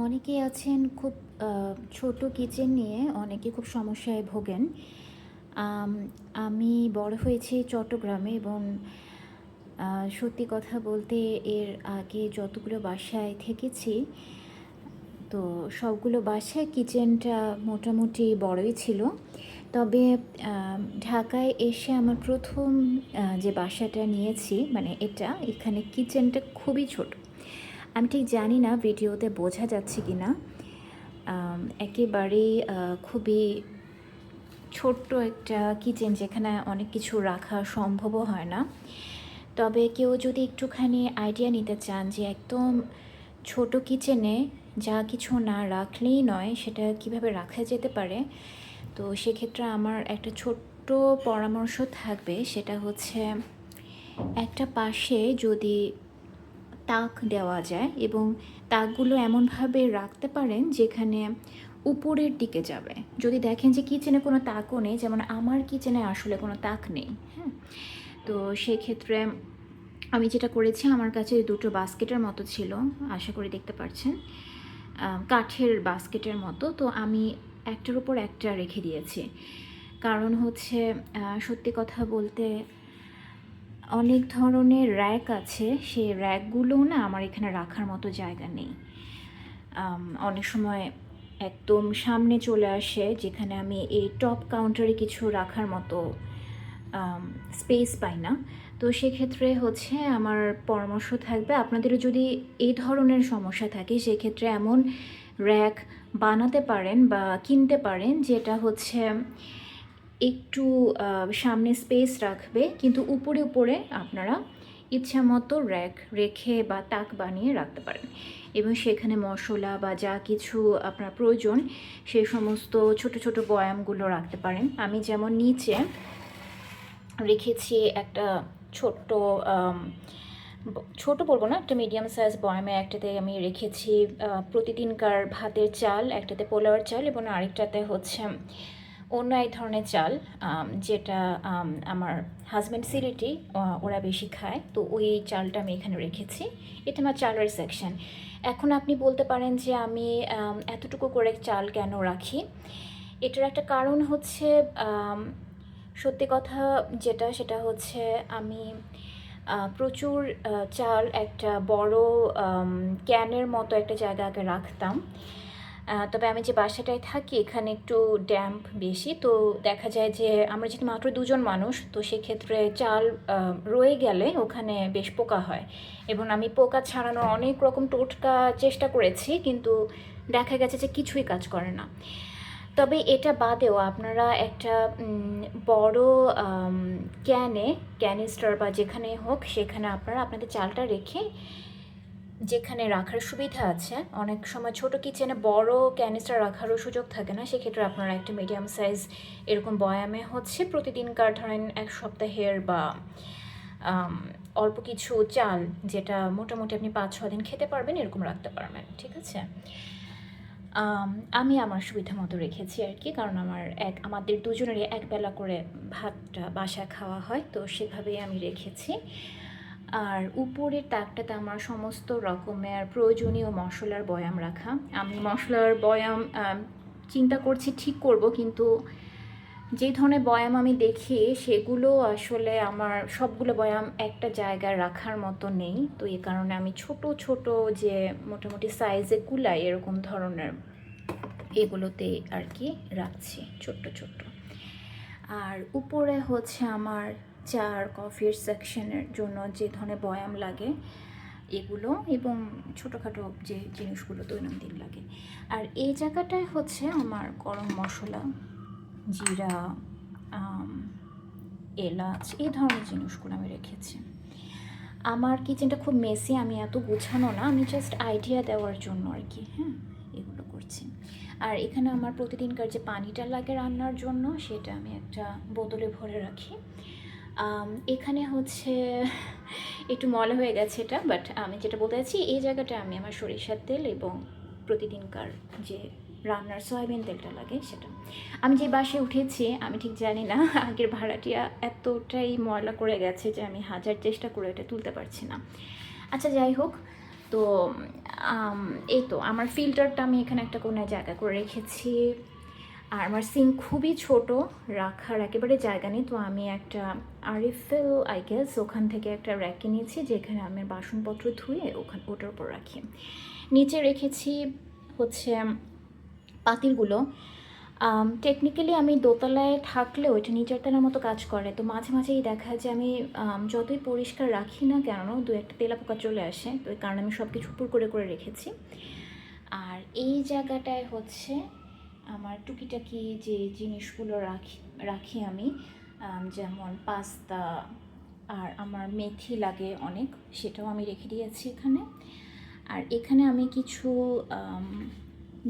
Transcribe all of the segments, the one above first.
অনেকেই আছেন খুব ছোট কিচেন নিয়ে অনেকে খুব সমস্যায় ভোগেন। আম আমি বড় হয়েছি চট্টগ্রামে এবং সত্যি কথা বলতে এর আগে যতগুলো বাসায় থেকেছি, তো সবগুলো বাসায় কিচেনটা মোটামুটি বড়ই ছিল। তবে ঢাকায় এসে আমার ১ম যে বাসাটা নিয়েছি মানে এখানে কিচেনটা খুবই ছোট। আমি ঠিক জানি না ভিডিওতে বোঝা যাচ্ছে কিনা। একেবারেই খুবই ছোট্ট একটা কিচেন যেখানে অনেক কিছু রাখা সম্ভবও হয় না। তবে কেউ যদি একটুখানি আইডিয়া নিতে চান যে একদম ছোট কিচেনে যা কিছু না রাখলেই নয় সেটা কিভাবে রাখা যেতে পারে, তো সেক্ষেত্রে আমার একটা ছোট্ট পরামর্শ থাকবে। সেটা হচ্ছে একটা পাশে যদি তাক দেওয়া যায় এবং তাকগুলো এমনভাবে রাখতে পারেন যেখানে উপরের দিকে যাবে। যদি দেখেন যে কিচেনে কোনো তাকও নেই, যেমন আমার কিচেনে আসলে কোনো তাক নেই, হ্যাঁ? তো সেক্ষেত্রে আমি যেটা করেছি, আমার কাছে দুটো বাস্কেটের মতো ছিল, আশা করি দেখতে পাচ্ছেন, কাঠের বাস্কেটের মতো। তো আমি একটার উপর একটা রেখে দিয়েছি। কারণ হচ্ছে সত্যি কথা বলতে অনেক ধরনের র্যাক আছে, সেই র্যাকগুলোও না আমার এখানে রাখার মতো জায়গা নেই। অনেক সময় একদম সামনে চলে আসে যেখানে আমি এই টপ কাউন্টারে কিছু রাখার মতো স্পেস পাই না। তো সেক্ষেত্রে হচ্ছে আমার পরামর্শ থাকবে, আপনাদেরও যদি এই ধরনের সমস্যা থাকে সেক্ষেত্রে এমন র্যাক বানাতে পারেন বা কিনতে পারেন যেটা হচ্ছে একটু সামনে স্পেস রাখবে, কিন্তু উপরে উপরে আপনারা ইচ্ছা মতো র্যাক রেখে বা তাক বানিয়ে রাখতে পারেন এবং সেখানে মশলা বা যা কিছু আপনার প্রয়োজন সেই সমস্ত ছোট ছোট বয়ামগুলো রাখতে পারেন। আমি যেমন নিচে রেখেছি একটা ছোট্ট ছোট বলবো না, একটা মিডিয়াম সাইজ বয়ামে একটাতে আমি রেখেছি প্রতিদিনকার ভাতের চাল, একটাতে পোলাওয়ের চাল এবং আরেকটাতে হচ্ছে অন্য এক ধরনের চাল, যেটা আমার হাজব্যান্ড সিলেটি, ওরা বেশি খায়, তো ওই চালটা আমি এখানে রেখেছি। এটা আমার চালের সেকশন। এখন আপনি বলতে পারেন যে আমি এতটুকু করে চাল কেন রাখি। এটার একটা কারণ হচ্ছে সত্যি কথা যেটা সেটা হচ্ছে আমি প্রচুর চাল একটা বড় ক্যানের মতো একটা জায়গা আগে রাখতাম। তবে আমি যে বাসাটায় থাকি এখানে একটু ড্যাম্প বেশি, তো দেখা যায় যে আমরা যেহেতু মাত্র দুজন মানুষ, তো সেক্ষেত্রে চাল রয়ে গেলে ওখানে বেশ পোকা হয় এবং আমি পোকা ছাড়ানোর অনেক রকম টোটকা চেষ্টা করেছি, কিন্তু দেখা গেছে যে কিছুই কাজ করে না। তবে এটা বাদেও আপনারা একটা বড় ক্যানিস্টার বা যেখানে হোক সেখানে আপনারা আপনাদের চালটা রেখে, যেখানে রাখার সুবিধা আছে, অনেক সময় ছোট কিচেনে বড় ক্যানিস্টার রাখারও সুযোগ থাকে না, সেক্ষেত্রে আপনারা একটা মিডিয়াম সাইজ এরকম বয়ামে হচ্ছে প্রতিদিনকার ধরেন এক সপ্তাহের বা অল্প কিছু চাল, যেটা মোটামুটি আপনি ৫-৬ দিন খেতে পারবেন, এরকম রাখতে পারবেন। ঠিক আছে? আমি আমার সুবিধা মতো রেখেছি আর কি, কারণ আমাদের দুজনেরই একবেলা করে ভাতটা বাসায় খাওয়া হয়, তো সেভাবেই আমি রেখেছি। আর উপরের তাকটাতে আমার সমস্ত রকমের প্রয়োজনীয় মশলার বয়াম রাখা। আমি মশলার বয়াম চিন্তা করছি ঠিক করব, কিন্তু যে ধরনের বয়াম আমি দেখি সেগুলো আসলে আমার সবগুলো বয়াম একটা জায়গায় রাখার মতো নেই, তো এই কারণে আমি ছোট ছোট যে মোটামুটি সাইজে কুলায় এরকম ধরনের এগুলোতে আর কি রাখছি ছোট্ট ছোট্ট। আর উপরে হচ্ছে আমার চা আর কফির সেকশনের জন্য যে ধরনের বয়াম লাগে এগুলো, এবং ছোটোখাটো যে জিনিসগুলো দৈনন্দিন লাগে। আর এই জায়গাটায় হচ্ছে আমার গরম মশলা, জিরা, এলাচ, এই ধরনের জিনিসগুলো আমি রেখেছি। আমার কিচেনটা খুব মেসি, আমি এত গুছানো না, আমি জাস্ট আইডিয়া দেওয়ার জন্য আর কি, হ্যাঁ, এগুলো করছি। আর এখানে আমার প্রতিদিনকার যে পানিটা লাগে রান্নার জন্য সেটা আমি একটা বোতলে ভরে রাখি। এখানে হচ্ছে একটু ময়লা হয়ে গেছে এটা, বাট আমি যেটা বলতে চাচ্ছি, এই জায়গাটা আমি আমার সরিষার তেল এবং প্রতিদিনকার যে রান্নার সয়াবিন তেলটা লাগে সেটা। আমি যে বাসে উঠেছি আমি ঠিক জানি না, আগের ভাড়াটিয়া এতটাই ময়লা করে গেছে যে আমি হাজার চেষ্টা করে এটা তুলতে পারছি না। আচ্ছা, যাই হোক, তো এই তো আমার ফিল্টারটা আমি এখানে একটা কোণায় জায়গা করে রেখেছি। আর আমার সিঙ্ক খুবই ছোট, রাখার একেবারে জায়গা নেই। তো আমি একটা আরএফএল আই গেস ওখান থেকে একটা র্যাক নিয়েছি, যেখানে আমি বাসনপত্র ধুয়ে ওটার উপর রাখি। নিচে রেখেছি হচ্ছে পাতিলগুলো। টেকনিক্যালি আমি দোতলায় থাকলেও এটা নিচের তলার মতো কাজ করে। তো মাঝে মাঝেই দেখা যায় আমি যতই পরিষ্কার রাখি না কেন, দু একটা তেলাপোকা চলে আসে। তো এই কারণে আমি সব কিছু উপর করে করে রেখেছি। আর এই জায়গাটায় হচ্ছে আমার টুকিটাকি যে জিনিসগুলো রাখি আমি, যেমন পাস্তা, আর আমার মেথি লাগে অনেক, সেটাও আমি রেখে দিয়েছি এখানে। আর এখানে আমি কিছু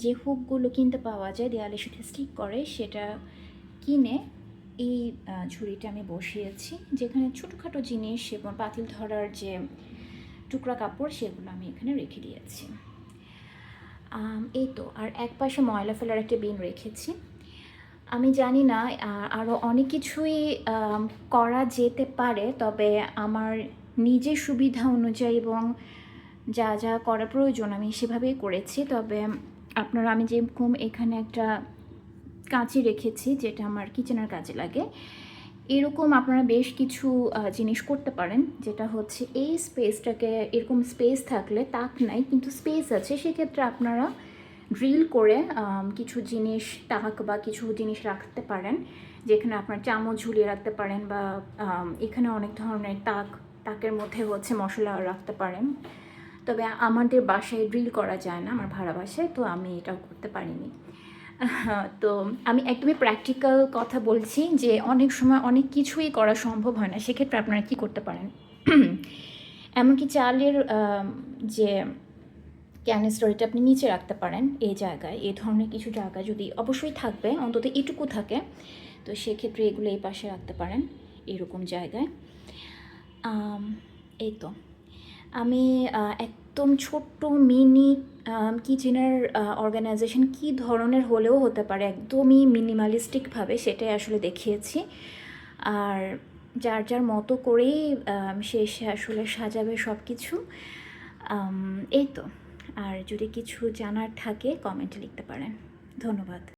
যে হুকগুলো কিনতে পাওয়া যায় দেয়ালে সাথে স্টিক করে, সেটা কিনে এই ঝুড়িটা আমি বসিয়েছি, যেখানে ছোটোখাটো জিনিস এবং পাতিল ধরার যে টুকরা কাপড় সেগুলো আমি এখানে রেখে দিয়েছি। এই তো। আর এক পাশে ময়লা ফেলার একটা বিন রেখেছি। আমি জানি না আরও অনেক কিছুই করা যেতে পারে, তবে আমার নিজের সুবিধা অনুযায়ী এবং যা যা করা প্রয়োজন আমি সেভাবেই করেছি। তবে আপনারা, আমি যেরকম এখানে একটা কাঁচি রেখেছি যেটা আমার কিচেনের কাজে লাগে, এরকম আপনারা বেশ কিছু জিনিস করতে পারেন। যেটা হচ্ছে এই স্পেসটাকে, এরকম স্পেস থাকলে, তাক নাই কিন্তু স্পেস আছে, সেক্ষেত্রে আপনারা ড্রিল করে কিছু জিনিস, তাক বা কিছু জিনিস রাখতে পারেন, যেখানে আপনার চামচ ঝুলিয়ে রাখতে পারেন, বা এখানে অনেক ধরনের তাকের মধ্যে হচ্ছে মশলা রাখতে পারেন। তবে আমাদের বাসায় ড্রিল করা যায় না, আমার ভাড়া বাসায়, তো আমি এটাও করতে পারিনি। তো আমি একদমই প্র্যাকটিক্যাল কথা বলছি, যে অনেক সময় অনেক কিছুই করা সম্ভব হয় না, সেক্ষেত্রে আপনারা কী করতে পারেন। এমনকি চালের যে ক্যানিস্টার, এটা আপনি নিচে রাখতে পারেন এই জায়গায়। এই ধরনের কিছু জায়গা যদি অবশ্যই থাকবে, অন্তত এটুকু থাকে, তো সেক্ষেত্রে এগুলো এই পাশে রাখতে পারেন এরকম জায়গায়। এই তো। আমি একদম ছোট্ট মিনি কিচেনের অর্গানাইজেশন কী ধরনের হলেও হতে পারে, একদমই মিনিমালিস্টিকভাবে, সেটাই আসলে দেখিয়েছি। আর যার যার মতো করেই সে আসলে সাজাবে সব কিছু। এই তো। আর যদি কিছু জানার থাকে কমেন্টে লিখতে পারেন। ধন্যবাদ।